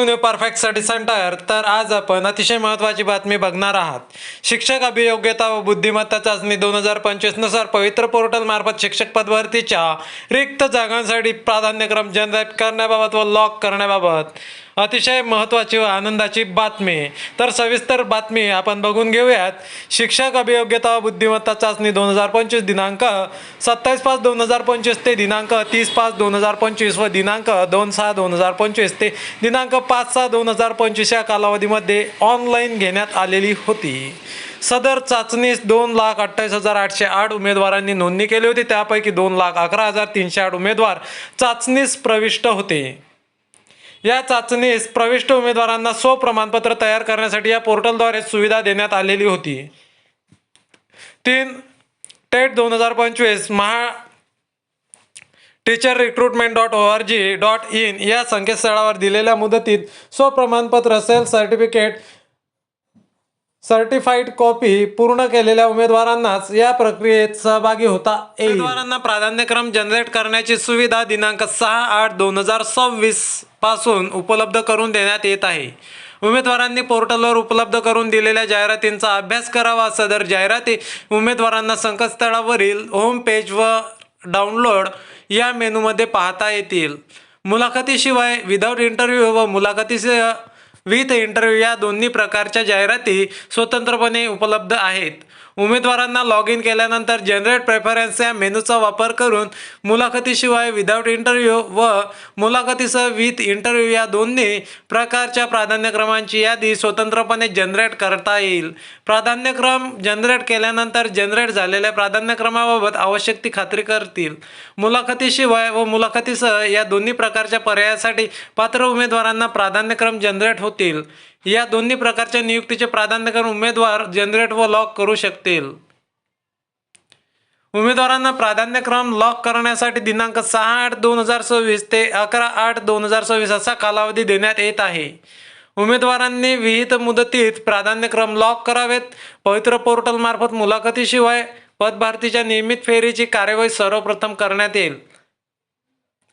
New perfect study centre. तर आज आपण अतिशय महत्त्वाची बातमी बघणार आहात. शिक्षक अभियोग्यता व बुद्धिमत्ता चाचणी 2025 नुसार पवित्र पोर्टल मार्फत शिक्षक पदभरतीच्या रिक्त जागांसाठी प्राधान्यक्रम जनरेट करण्याबाबत व लॉक करण्याबाबत अतिशय महत्त्वाची व आनंदाची बातमी. तर सविस्तर बातमी आपण बघून घेऊयात. शिक्षक अभियोग्यता व बुद्धिमत्ता चाचणी 2025 दिनांक 27/5/2025 ते दिनांक 30/5/2025 व दिनांक 2/6/2025 ते दिनांक 5/6/2025 या कालावधीमध्ये ऑनलाईन घेण्यात आलेली होती. सदर चाचणीस 2,28,808 उमेदवारांनी नोंदणी केली होती. त्यापैकी 2,11,308 उमेदवार चाचणीस प्रविष्ट होते. या चाचणीस प्रविष्ट उमेदवारांना स्वप्रमाणपत्र तयार करण्यासाठी या पोर्टलद्वारे सुविधा देण्यात आलेली होती. 3 टेट 2025 teacherrecruitment.org.in या संकेतस्थळावर दिलेल्या मुदतीत स्वप्रमाणपत्र सेल्फ सर्टिफाईड कॉपी पूर्ण केलेल्या उमेदवारांनाच या प्रक्रियेत सहभागी होता येईल. उमेदवारांना प्राधान्यक्रम जनरेट करण्याची सुविधा दिनांक 6/8/2026 पासून उपलब्ध करून देण्यात येत आहे. उमेदवारांनी पोर्टलवर उपलब्ध करून दिलेल्या जाहिरातींचा अभ्यास करावा. सदर जाहिराती उमेदवारांना संकेतस्थळावरील होम पेज व डाउनलोड या मेनूमध्ये पाहता येतील. मुलाखतीशिवाय विदाऊट इंटरव्ह्यू व मुलाखतीसह विथ इंटरव्ह्यू या दोन्ही प्रकारच्या जाहिराती स्वतंत्रपणे उपलब्ध आहेत. उमेदवारांना लॉग इन केल्यानंतर जनरेट प्रेफरन्स या मेनूचा वापर करून मुलाखतीशिवाय विदाऊट इंटरव्ह्यू व मुलाखतीसह विथ इंटरव्ह्यू या दोन्ही प्रकारच्या प्राधान्यक्रमांची यादी स्वतंत्रपणे जनरेट करता येईल. प्राधान्यक्रम जनरेट केल्यानंतर जनरेट झालेल्या प्राधान्यक्रमाबाबत आवश्यक ती खात्री करतील. मुलाखतीशिवाय व मुलाखतीसह या दोन्ही प्रकारच्या पर्यायासाठी पात्र उमेदवारांना प्राधान्यक्रम जनरेट होतील. या दोन्ही प्रकारच्या नियुक्तीचे प्राधान्यक्रम उमेदवार जनरेट व लॉक करू शकतील. उमेदवारांना प्राधान्यक्रम लॉक करण्यासाठी दिनांक 6/8/2026 ते 11/8/2026 असा कालावधी देण्यात येत आहे. उमेदवारांनी विहित मुदतीत प्राधान्यक्रम लॉक करावेत. पवित्र पोर्टल मार्फत मुलाखतीशिवाय पदभरतीच्या नियमित फेरीची कार्यवाही सर्वप्रथम करण्यात येईल.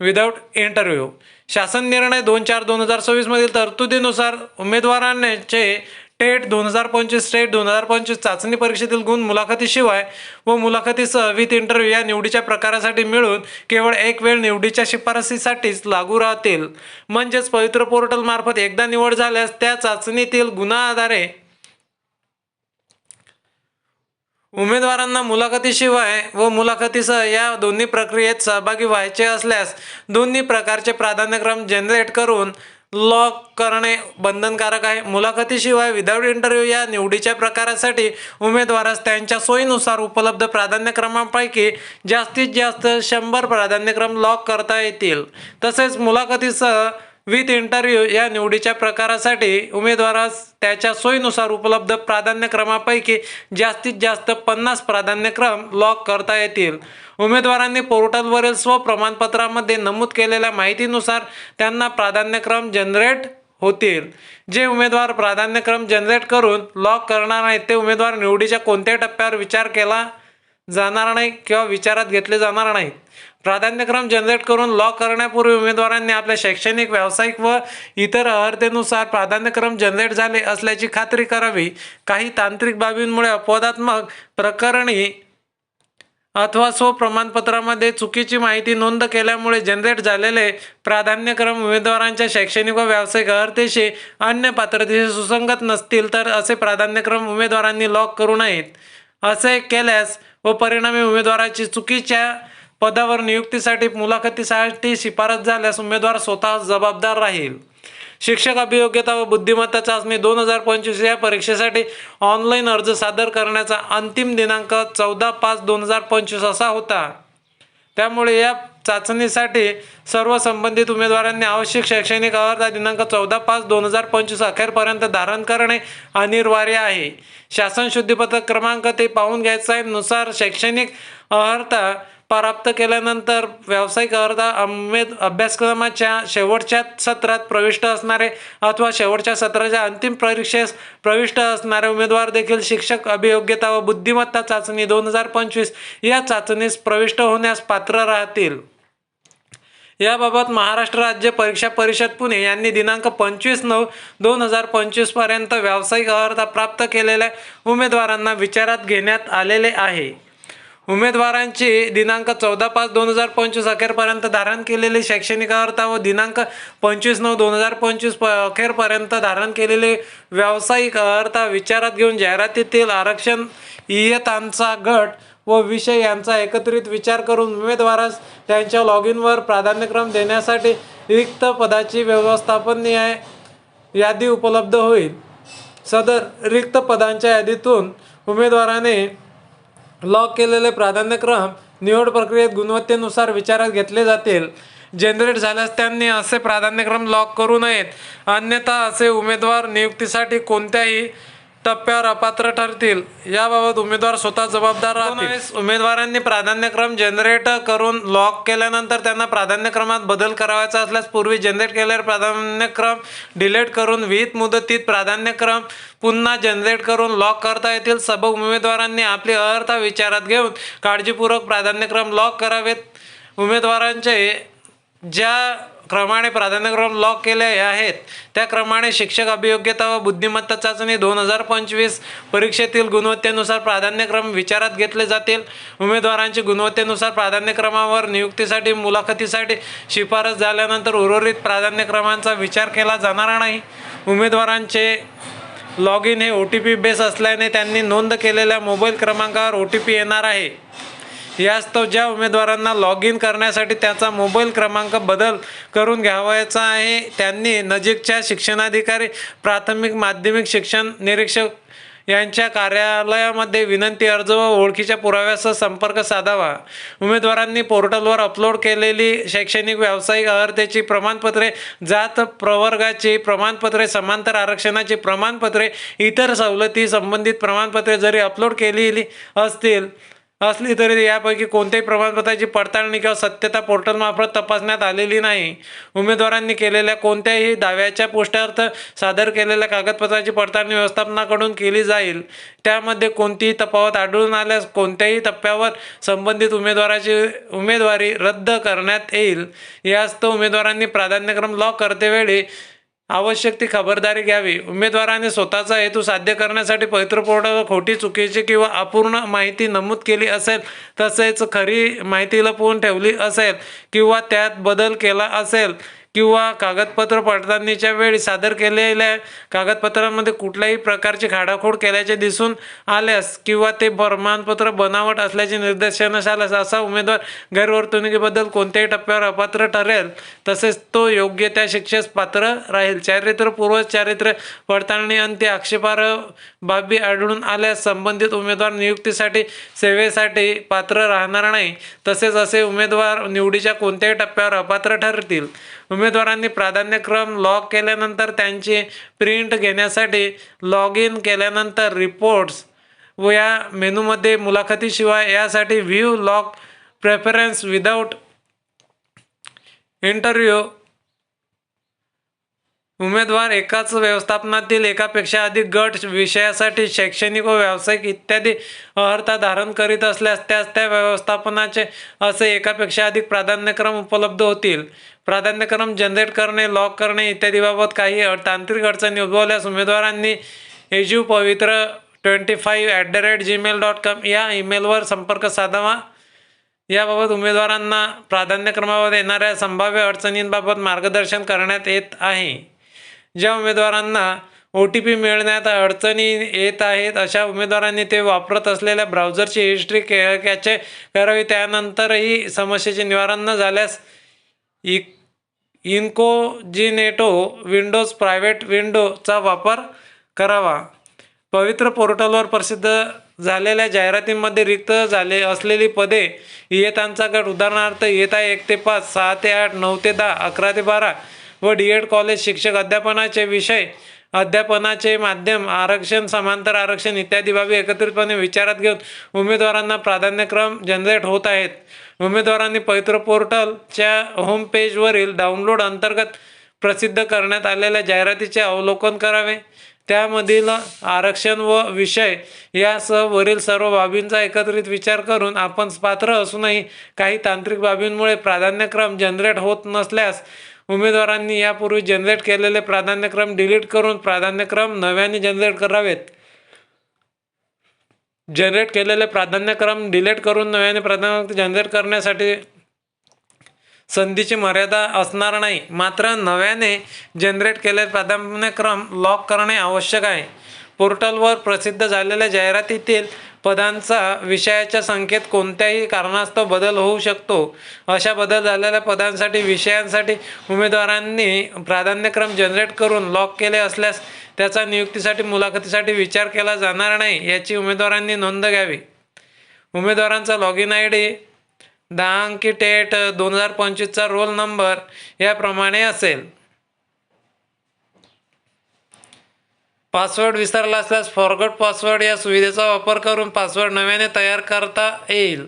विदाऊट इंटरव्ह्यू शासन निर्णय 2/4/2026 मधील तरतुदीनुसार उमेदवारांचे टेट 2025 चाचणी परीक्षेतील गुण मुलाखतीशिवाय व मुलाखतीसह विथ इंटरव्ह्यू या निवडीच्या प्रकारासाठी मिळून केवळ एक वेळ निवडीच्या शिफारसीसाठीच लागू राहतील. म्हणजेच पवित्र पोर्टल मार्फत एकदा निवड झाल्यास त्या चाचणीतील गुणाआधारे उमेदवारांना मुलाखतीशिवाय व मुलाखतीसह या दोन्ही प्रक्रियेत सहभागी व्हायचे असल्यास दोन्ही प्रकारचे प्राधान्यक्रम जनरेट करून लॉक करणे बंधनकारक आहे. मुलाखतीशिवाय विदाऊट इंटरव्ह्यू या निवडीच्या प्रकारासाठी उमेदवारास त्यांच्या सोयीनुसार उपलब्ध प्राधान्यक्रमांपैकी जास्तीत जास्त 100 प्राधान्यक्रम लॉक करता येतील. तसेच मुलाखतीसह विथ इंटरव्ह्यू या निवडीच्या प्रकारासाठी उमेदवारास त्याच्या सोयीनुसार उपलब्ध प्राधान्यक्रमापैकी जास्तीत जास्त 50 प्राधान्यक्रम लॉक करता येतील. उमेदवारांनी पोर्टलवरील स्वप्रमाणपत्रामध्ये नमूद केलेल्या माहितीनुसार त्यांना प्राधान्यक्रम जनरेट होतील. जे उमेदवार प्राधान्यक्रम जनरेट करून लॉक करणार नाहीत ते उमेदवार निवडीच्या कोणत्याही टप्प्यावर विचार केला जाणार नाही किंवा विचारात घेतले जाणार नाहीत. प्राधान्यक्रम जनरेट करून लॉक करण्यापूर्वी उमेदवारांनी आपल्या शैक्षणिक, व्यावसायिक व इतर अर्हतेनुसार प्राधान्यक्रम जनरेट झाले असल्याची खात्री करावी. काही तांत्रिक बाबींमुळे अपवादात्मक प्रकरणी अथवा स्वप्रमाणपत्रामध्ये चुकीची माहिती नोंद केल्यामुळे जनरेट झालेले प्राधान्यक्रम उमेदवारांच्या शैक्षणिक व व्यावसायिक अर्हतेशी अन्य पात्रतेशी सुसंगत नसतील तर असे प्राधान्यक्रम उमेदवारांनी लॉक करू नयेत. असे केल्यास व परिणामी उमेदवाराची चुकीच्या पदावर नियुक्तीसाठी मुलाखतीसाठी शिफारस झाल्यास उमेदवार स्वतः जबाबदार राहील. शिक्षक अभियोग्यता व बुद्धिमत्ता चाचणी 2025 या परीक्षेसाठी ऑनलाईन अर्ज सादर करण्याचा अंतिम दिनांक 14/5/2025 असा होता. त्यामुळे या चाचणीसाठी सर्व संबंधित उमेदवारांनी आवश्यक शैक्षणिक अर्हता दिनांक 14/5/2025 अखेरपर्यंत धारण करणे अनिवार्य आहे. शासन शुद्धीपत्रक क्रमांक ते पाहून घ्यायचा आहे. नुसार शैक्षणिक अर्हता प्राप्त केल्यानंतर व्यावसायिक अर्हता अभ्यासक्रमाच्या शेवटच्या सत्रात प्रविष्ट असणारे अथवा शेवटच्या सत्राच्या अंतिम परीक्षेस प्रविष्ट असणारे उमेदवार देखील शिक्षक अभियोग्यता व बुद्धिमत्ता चाचणी 2025 या चाचणीस प्रविष्ट होण्यास पात्र राहतील. याबाबत महाराष्ट्र राज्य परीक्षा परिषद पुणे यांनी दिनांक 25/9/2025 पर्यंत व्यावसायिक अर्हता प्राप्त केलेल्या उमेदवारांना विचारात घेण्यात आलेले आहे. उमेदवारांची दिनांक 14/5/2025 अखेरपर्यंत धारण केलेली शैक्षणिक अर्हता व दिनांक 25/9/2025 अखेरपर्यंत धारण केलेली व्यावसायिक अर्हता विचारात घेऊन जाहिरातीतील आरक्षण, इयत्तांचा गट व विषय यांचा एकत्रित विचार करून उमेदवारास त्यांच्या लॉगिनवर प्राधान्यक्रम देण्यासाठी रिक्त पदाची व्यवस्थापनीय यादी उपलब्ध होईल. सदर रिक्त पदांच्या यादीतून उमेदवाराने लॉग केलेले प्राधान्यक्रम निवड प्रक्रियेत गुणवत्तेनुसार विचारात घेतले जातील. जनरेट झाल्यास त्यांनी असे प्राधान्यक्रम लॉग करू नयेत, अन्यथा असे उमेदवार नियुक्तीसाठी कोणत्याही टप्प्यावर अपात्र ठरतील. याबाबत उमेदवार स्वतः जबाबदार राहतील. उमेदवारांनी प्राधान्यक्रम जनरेट करून लॉग केल्यानंतर त्यांना प्राधान्यक्रमात बदल करावायचा असल्यास पूर्वी जनरेट केलेले प्राधान्यक्रम डिलीट करून विहित मुदतीत प्राधान्यक्रम पुन्हा जनरेट करून लॉग करता येतील. सबक उमेदवारांनी आपली अर्हता विचारात घेऊन काळजीपूर्वक प्राधान्यक्रम लॉग करावेत. उमेदवारांचे ज्या क्रमाने प्राधान्यक्रम लॉग केले आहेत त्या क्रमाने शिक्षक अभियोग्यता व बुद्धिमत्ता चाचणी 2025 परीक्षेतील गुणवत्तेनुसार प्राधान्यक्रम विचारात घेतले जातील. उमेदवारांची गुणवत्तेनुसार प्राधान्यक्रमावर नियुक्तीसाठी मुलाखतीसाठी शिफारस झाल्यानंतर उर्वरित प्राधान्यक्रमांचा विचार केला जाणार नाही. उमेदवारांचे लॉग इन हे OTP बेस असल्याने त्यांनी नोंद केलेल्या मोबाईल क्रमांकावर OTP येणार आहे. यास्तव ज्या उमेदवारांना लॉग इन करण्यासाठी त्याचा मोबाईल क्रमांक बदल करून घ्यावायचा आहे त्यांनी नजीकच्या शिक्षणाधिकारी, प्राथमिक माध्यमिक शिक्षण निरीक्षक यांच्या कार्यालयामध्ये विनंती अर्ज व ओळखीच्या पुराव्यासह संपर्क साधावा. उमेदवारांनी पोर्टलवर अपलोड केलेली शैक्षणिक व्यावसायिक अर्हतेची प्रमाणपत्रे, जात प्रवर्गाची प्रमाणपत्रे, समांतर आरक्षणाची प्रमाणपत्रे, इतर सवलती संबंधित प्रमाणपत्रे जरी अपलोड केलेली असली तरी यापैकी कोणत्याही प्रमाणपत्राची पडताळणी किंवा सत्यता पोर्टलमार्फत तपासण्यात आलेली नाही. उमेदवारांनी केलेल्या कोणत्याही दाव्याच्या पुष्ट्यार्थ सादर केलेल्या कागदपत्राची पडताळणी व्यवस्थापनाकडून केली जाईल. त्यामध्ये कोणतीही तफावत आढळून आल्यास कोणत्याही टप्प्यावर संबंधित उमेदवाराची उमेदवारी रद्द करण्यात येईल. यास्तव उमेदवारांनी प्राधान्यक्रम लॉग करतेवेळी आवश्यक ती खबरदारी घ्यावी. उमेदवाराने स्वतःचा हेतू साध्य करण्यासाठी पवित्र पोर्टलवर खोटी, चुकीची किंवा अपूर्ण माहिती नमूद केली असेल, तसेच खरी माहिती लपवून ठेवली असेल किंवा त्यात बदल केला असेल किंवा कागदपत्र पडताळणीच्या वेळी सादर केलेल्या कागदपत्रांमध्ये कुठल्याही प्रकारची खाडाखोड केल्याचे दिसून आल्यास किंवा ते प्रमाणपत्र बनावट असल्याचे निदर्शनास आल्यास असा उमेदवार गैरवर्तणुकीबद्दल कोणत्याही टप्प्यावर अपात्र ठरेल, तसेच तो योग्य त्या शिक्षेस पात्र राहील. चारित्र्य पडताळणी अंती आक्षेपार्ह बाबी आढळून आल्यास संबंधित उमेदवार नियुक्तीसाठी सेवेसाठी पात्र राहणार नाही, तसेच असे उमेदवार निवडीच्या कोणत्याही टप्प्यावर अपात्र ठरतील. उमेदवारांनी प्राधान्यक्रम लॉग केल्यानंतर त्यांची प्रिंट घेण्यासाठी लॉग इन केल्यानंतर रिपोर्ट्स व या मेनूमध्ये मुलाखतीशिवाय यासाठी view log preference without interview उमेदवार एकाच व्यवस्थापनातील एकापेक्षा अधिक गट विषयासाठी शैक्षणिक व व्यावसायिक इत्यादी अर्हता धारण करीत असल्यास त्यास त्या व्यवस्थापनाचे असे एकापेक्षा अधिक प्राधान्यक्रम उपलब्ध होतील. प्राधान्यक्रम जनरेट करणे, लॉग करणे इत्यादीबाबत काही तांत्रिक अडचणी उद्भवल्यास उमेदवारांनी ejupavitra25@gmail.com या ईमेलवर संपर्क साधावा. याबाबत उमेदवारांना प्राधान्यक्रमावर येणाऱ्या संभाव्य अडचणींबाबत मार्गदर्शन करण्यात येत आहे. ज्या उमेदवारांना OTP मिळण्यात अडचणी येत आहेत अशा उमेदवारांनी ते वापरत असलेल्या ब्राउझरची हिस्ट्री कॅचे करावी. त्यानंतरही समस्येचे निवारण न झाल्यास इन्कोजिनेटो विंडोज प्रायव्हेट विंडोचा वापर करावा. पवित्र पोर्टलवर प्रसिद्ध झालेल्या जाहिरातींमध्ये रिक्त झाले असलेली पदे, इयत्तांचा गट उदाहरणार्थ इयत्ता 1 ते 5, 6 ते 8, 9 ते 10, 11 ते 12 व D.Ed कॉलेज शिक्षक अध्यापनाचे विषय, अध्यापनाचे माध्यम, आरक्षण, समांतर आरक्षण इत्यादी बाबी एकत्रितपणे विचारात घेऊन उमेदवारांना प्राधान्यक्रम जनरेट होत आहेत. उमेदवारांनी पवित्र पोर्टलच्या होम पेजवरील डाउनलोड अंतर्गत प्रसिद्ध करण्यात आलेल्या जाहिरातीचे अवलोकन करावे. त्यामधील आरक्षण व विषय यासह वरील सर्व बाबींचा एकत्रित विचार करून आपण पात्र असूनही काही तांत्रिक बाबींमुळे प्राधान्यक्रम जनरेट होत नसल्यास उमेदवारांनी यापूर्वी जनरेट केलेले प्राधान्यक्रम डिलीट करून प्राधान्यक्रम नव्याने जनरेट करावेत. जनरेट केलेले प्राधान्यक्रम डिलीट करून नव्याने प्राधान्यक्रम जनरेट करण्यासाठी संधीची मर्यादा असणार नाही. मात्र नव्याने जनरेट केलेले प्राधान्यक्रम लॉक करणे आवश्यक आहे. पोर्टलवर प्रसिद्ध झालेल्या जाहिरातीतील पदांचा विषयाच्या संख्येत कोणत्याही कारणास्तव बदल होऊ शकतो. अशा बदल झालेल्या पदांसाठी विषयांसाठी उमेदवारांनी प्राधान्यक्रम जनरेट करून लॉक केले असल्यास त्याचा नियुक्तीसाठी मुलाखतीसाठी विचार केला जाणार नाही याची उमेदवारांनी नोंद घ्यावी. उमेदवारांचा लॉगिन ID 10 अंकी टेट 2025चा रोल नंबर याप्रमाणे असेल. पासवर्ड विसरला असल्यास फॉरगॉट पासवर्ड या सुविधेचा वापर करून पासवर्ड नव्याने तयार करता येईल.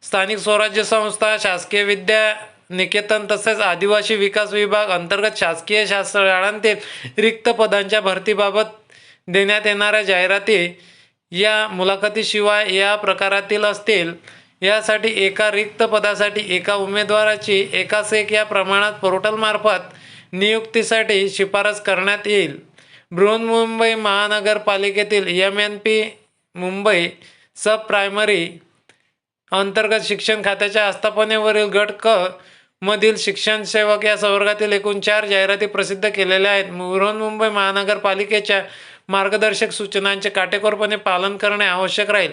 स्थानिक स्वराज्य संस्था, शासकीय विद्या निकेतन तसेच आदिवासी विकास विभाग अंतर्गत शासकीय शाळांतील रिक्त पदांच्या भरतीबाबत देण्यात येणाऱ्या जाहिराती या मुलाखतीशिवाय या प्रकारातील असतील. यासाठी एका रिक्त पदासाठी एका उमेदवाराची एकास एक या प्रमाणात पोर्टलमार्फत नियुक्तीसाठी शिफारस करण्यात येईल. बृहन्मुंबई महानगरपालिकेतील MNP मुंबई सब प्रायमरी अंतर्गत शिक्षण खात्याच्या आस्थापनेवरील गट क मधील शिक्षण सेवक या संवर्गातील एकूण 4 जाहिराती प्रसिद्ध केलेल्या आहेत. बृहन्मुंबई महानगरपालिकेच्या मार्गदर्शक सूचनांचे काटेकोरपणे पालन करणे आवश्यक राहील.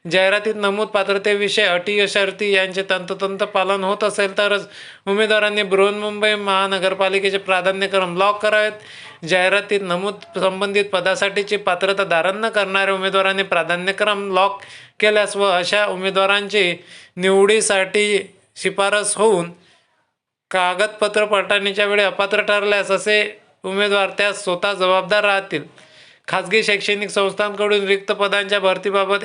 जाहिरातीत नमूद पात्रतेविषयी अटी शर्ती यांचे तंतोतंत पालन होत असेल तरच उमेदवारांनी बृहन्मुंबई महानगरपालिकेचे प्राधान्यक्रम लॉक करावेत. जाहिरातीत नमूद संबंधित पदासाठीची पात्रता धारण न करणाऱ्या उमेदवारांनी प्राधान्यक्रम लॉक केल्यास व अशा उमेदवारांची निवडीसाठी शिफारस होऊन कागदपत्र पडताळणीच्या वेळी अपात्र ठरल्यास असे उमेदवार त्यास स्वतः जबाबदार राहतील. खाजगी शैक्षणिक संस्थांकडून रिक्त पदांच्या भरतीबाबत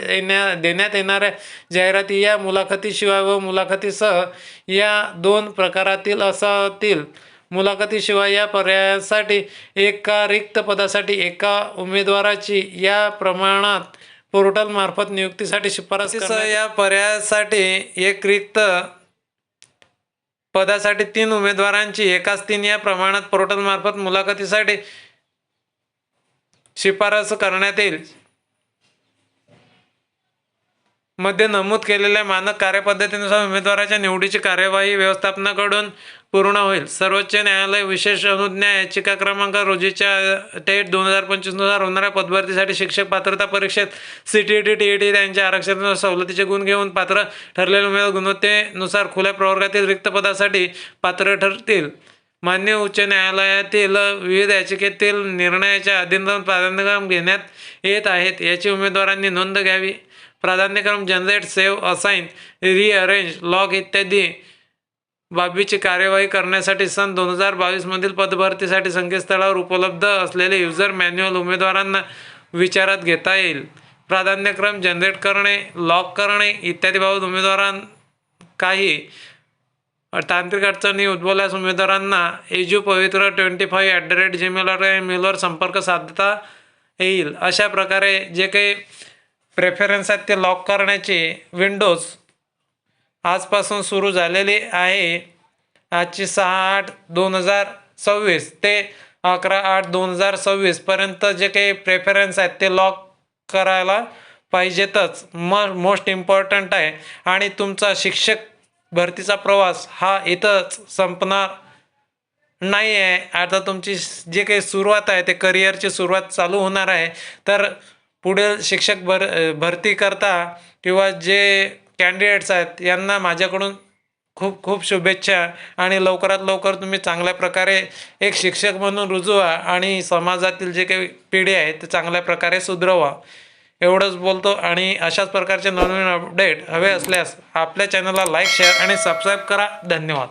देण्यात येणाऱ्या जाहिराती या मुलाखतीशिवाय व मुलाखतीसह या 2 प्रकारातील असतील. मुलाखतीशिवाय या पर्यायासाठी एका रिक्त पदासाठी एका उमेदवाराची या प्रमाणात पोर्टलमार्फत नियुक्तीसाठी शिफारस या पर्यायासाठी एक रिक्त पदासाठी 3 उमेदवारांची एकास 3 या प्रमाणात पोर्टलमार्फत मुलाखतीसाठी शिफारस करण्यात येईल. मध्ये नमूद केलेल्या मानक कार्यपद्धतीनुसार उमेदवाराच्या निवडीची कार्यवाही व्यवस्थापनाकडून पूर्ण होईल. सर्वोच्च न्यायालय विशेष अनुज्ञा याचिका क्रमांक रोजीच्या टेट 2025 नुसार होणाऱ्या पदभरतीसाठी शिक्षक पात्रता परीक्षेत CTET TET त्यांच्या आरक्षणानुसार सवलतीचे गुण घेऊन पात्र ठरलेले उमेदवार गुणवत्तेनुसार खुल्या प्रवर्गातील रिक्त पदासाठी पात्र ठरतील. मान्य उच्च न्यायालयातील विविध याचिकेतील निर्णयाच्या अधीन प्राधान्यक्रम घेण्यात येत आहेत याची उमेदवारांनी नोंद घ्यावी. प्राधान्यक्रम generate, save, assign, rearrange, lock इत्यादी बाबीची कार्यवाही करण्यासाठी सन 2022 मधील पदभरतीसाठी संकेतस्थळावर उपलब्ध असलेले युजर मॅन्युअल उमेदवारांना विचारात घेता येईल. प्राधान्यक्रम जनरेट करणे, लॉक करणे इत्यादी बाबत उमेदवारांना काही तांत्रिक अडचणी उद्भवल्यास उमेदवारांना ejupavitra25@gmail.com संपर्क साधता येईल. अशा प्रकारे जे काही प्रेफरन्स आहेत ते लॉक करण्याची विंडोज आजपासून सुरू झालेली आहे. आजची 6/8/2026 ते 11/8/2026 पर्यंत जे काही प्रेफरन्स आहेत ते लॉक करायला पाहिजेतच. मोस्ट इम्पॉर्टंट आहे. आणि तुमचा शिक्षक भरतीचा प्रवास हा इथंच संपणार नाही आहे. आता तुमची जे काही सुरुवात आहे ते करिअरची सुरुवात चालू होणार आहे. तर पुढील शिक्षक भरती करता किंवा जे कॅन्डिडेट्स आहेत यांना माझ्याकडून खूप खूप शुभेच्छा. आणि लवकरात लवकर तुम्ही चांगल्या प्रकारे एक शिक्षक म्हणून रुजू व्हा आणि समाजातील जे काही पिढी आहे ते चांगल्या प्रकारे सुधरवा. एवढंच बोलतो. आणि अशाच प्रकारचे नवीन अपडेट हवे असल्यास आपल्या चॅनलला लाईक, शेअर आणि सबस्क्राईब करा. धन्यवाद.